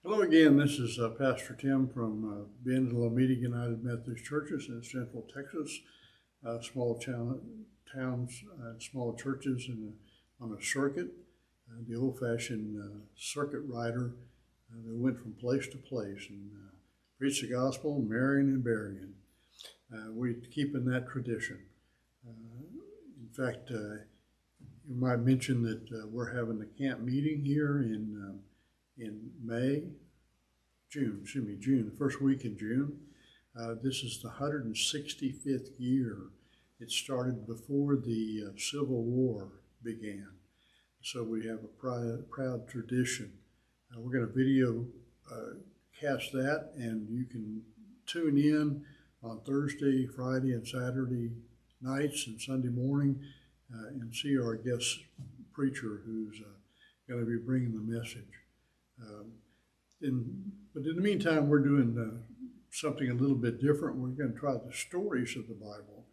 Hello again. This is Pastor Tim from Bend and Lomita United Methodist Churches in Central Texas. Towns and small churches on a circuit, the old-fashioned circuit rider that went from place to place and preached the gospel, marrying and burying. We're keeping that tradition. In fact, you might mention that we're having a camp meeting here in June, the first week in June. This is the 165th year. It started before the Civil War began. So we have a proud tradition. We're going to video cast that, and you can tune in on Thursday, Friday, and Saturday nights and Sunday morning and see our guest preacher who's going to be bringing the message. But in the meantime, we're doing something a little bit different. We're going to try the stories of the Bible.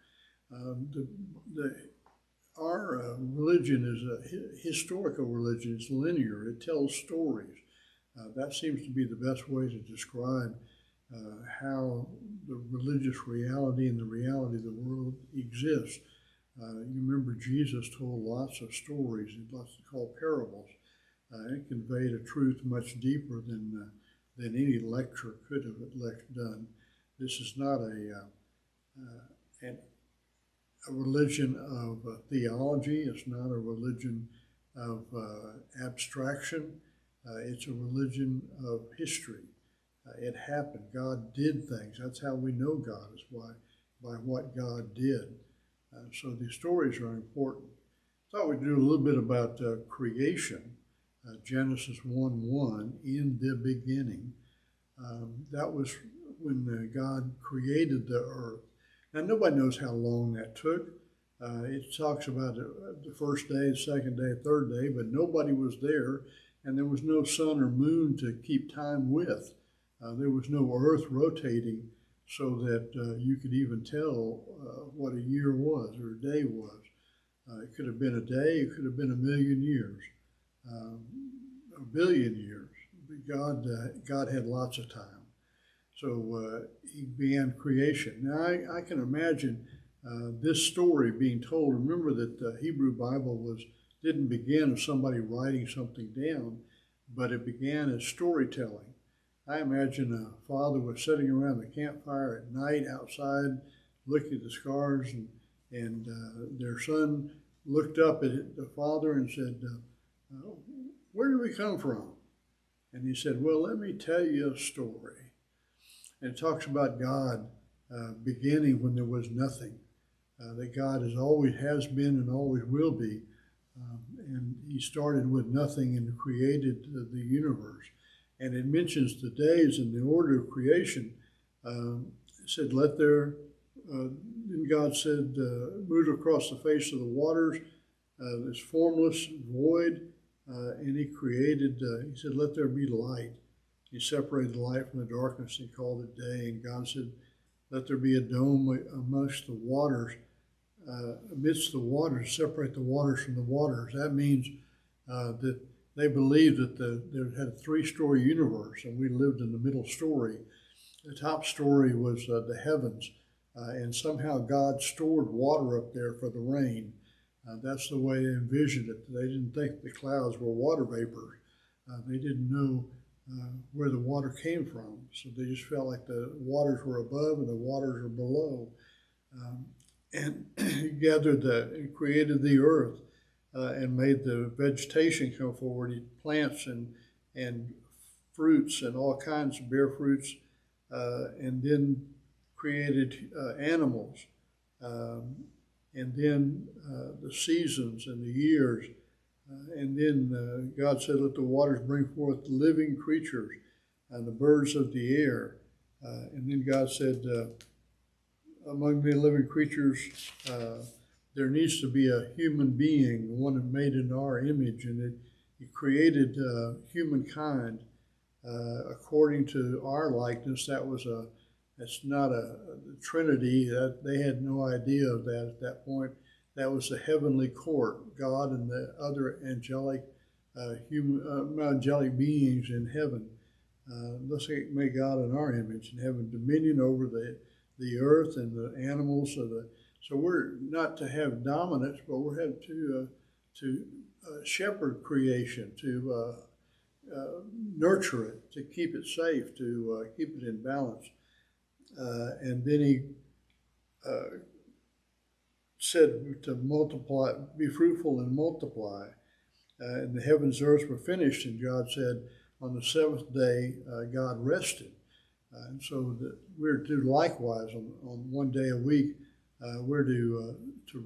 Our religion is a historical religion. It's linear. It tells stories. That seems to be the best way to describe how the religious reality and the reality of the world exists. You remember Jesus told lots of stories, lots called parables. It conveyed a truth much deeper than any lecture could have done. This is not a religion of theology. It's not a religion of abstraction. It's a religion of history. It happened. God did things. That's how we know God, is by what God did. So these stories are important. I thought we'd do a little bit about creation. Genesis 1:1, in the beginning. That was when God created the earth. Now, nobody knows how long that took. It talks about the first day, the second day, third day, but nobody was there, and there was no sun or moon to keep time with. There was no earth rotating so that you could even tell what a year was or a day was. It could have been a day, it could have been a million years. A billion years. God had lots of time. So he began creation. Now I can imagine this story being told. Remember that the Hebrew Bible didn't begin as somebody writing something down, but it began as storytelling. I imagine a father was sitting around the campfire at night outside, looking at the stars, and their son looked up at the father and said, where did we come from? And he said, well, let me tell you a story. And it talks about God beginning when there was nothing, that God always has been and always will be. And he started with nothing and created the universe. And it mentions the days in the order of creation. It said, then God said, moved across the face of the waters, this formless void, and he created, he said, let there be light. He separated the light from the darkness. He called it day. And God said, let there be a dome amidst the waters, separate the waters from the waters. That means that they believed that there had a three-story universe, and we lived in the middle story. The top story was the heavens, and somehow God stored water up there for the rain. That's the way they envisioned it. They didn't think the clouds were water vapors. They didn't know where the water came from. So they just felt like the waters were above and the waters were below. And he created the earth and made the vegetation come forward. He plants and fruits and all kinds of bare fruits, and then created animals. And then the seasons and the years. And then God said, let the waters bring forth living creatures and the birds of the air. And then God said, among the living creatures, there needs to be a human being, one made in our image. And he created humankind according to our likeness. That's not a Trinity. They had no idea of that at that point. That was the heavenly court, God and the other angelic beings in heaven. let's make God in our image and having dominion over the earth and the animals. So we're not to have dominance, but we're have to shepherd creation, to nurture it, to keep it safe, to keep it in balance. And then he said to multiply, be fruitful and multiply. And the heavens and earth were finished, and God said, on the seventh day, God rested. And so we're to do likewise on one day a week. We're to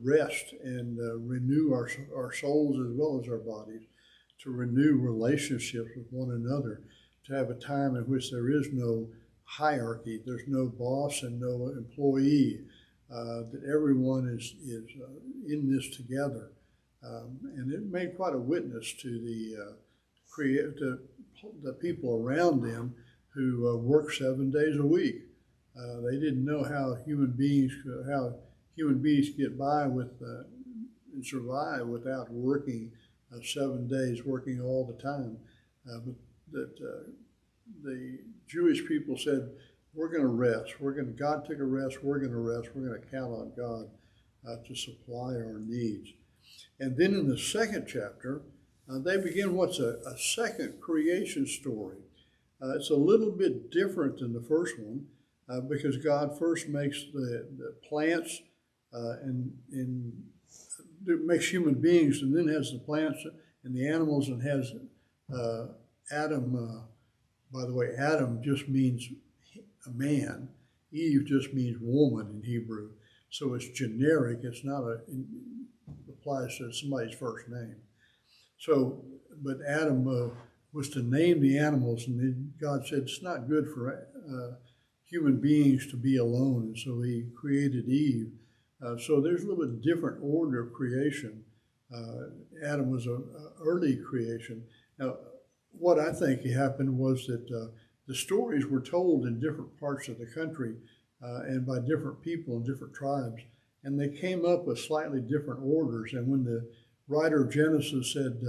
rest and renew our souls as well as our bodies, to renew relationships with one another, to have a time in which there is no hierarchy, there's no boss and no employee, that everyone is in this together. And it made quite a witness to the people around them who work 7 days a week. They didn't know how human beings get by with and survive without working 7 days, working all the time. But the Jewish people said, we're going to rest. God took a rest. We're going to rest. We're going to count on God to supply our needs. And then in the second chapter, they begin what's a second creation story. It's a little bit different than the first one because God first makes the plants and makes human beings, and then has the plants and the animals, and has Adam. By the way, Adam just means a man. Eve just means woman in Hebrew. So it's generic. It's not applies to somebody's first name. So, but Adam was to name the animals, and then God said it's not good for human beings to be alone, and so he created Eve. So there's a little bit different order of creation. Adam was an early creation. Now, what I think happened was that the stories were told in different parts of the country and by different people and different tribes, and they came up with slightly different orders. And when the writer of Genesis said,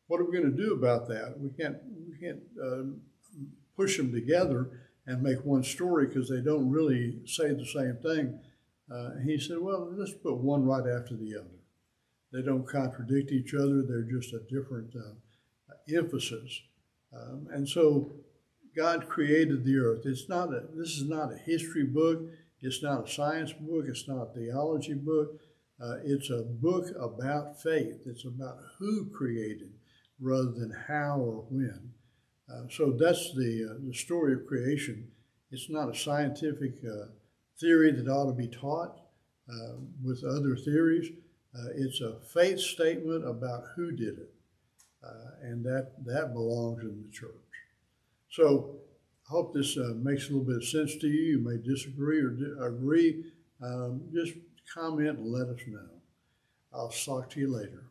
what are we going to do about that? We can't push them together and make one story because they don't really say the same thing. He said, well, let's put one right after the other. They don't contradict each other. They're just a different emphasis. And so God created the earth. This is not a history book. It's not a science book. It's not a theology book. It's a book about faith. It's about who created rather than how or when. So that's the story of creation. It's not a scientific theory that ought to be taught with other theories. It's a faith statement about who did it. And that belongs in the church. So I hope this makes a little bit of sense to you. You may disagree or agree. Just comment and let us know. I'll talk to you later.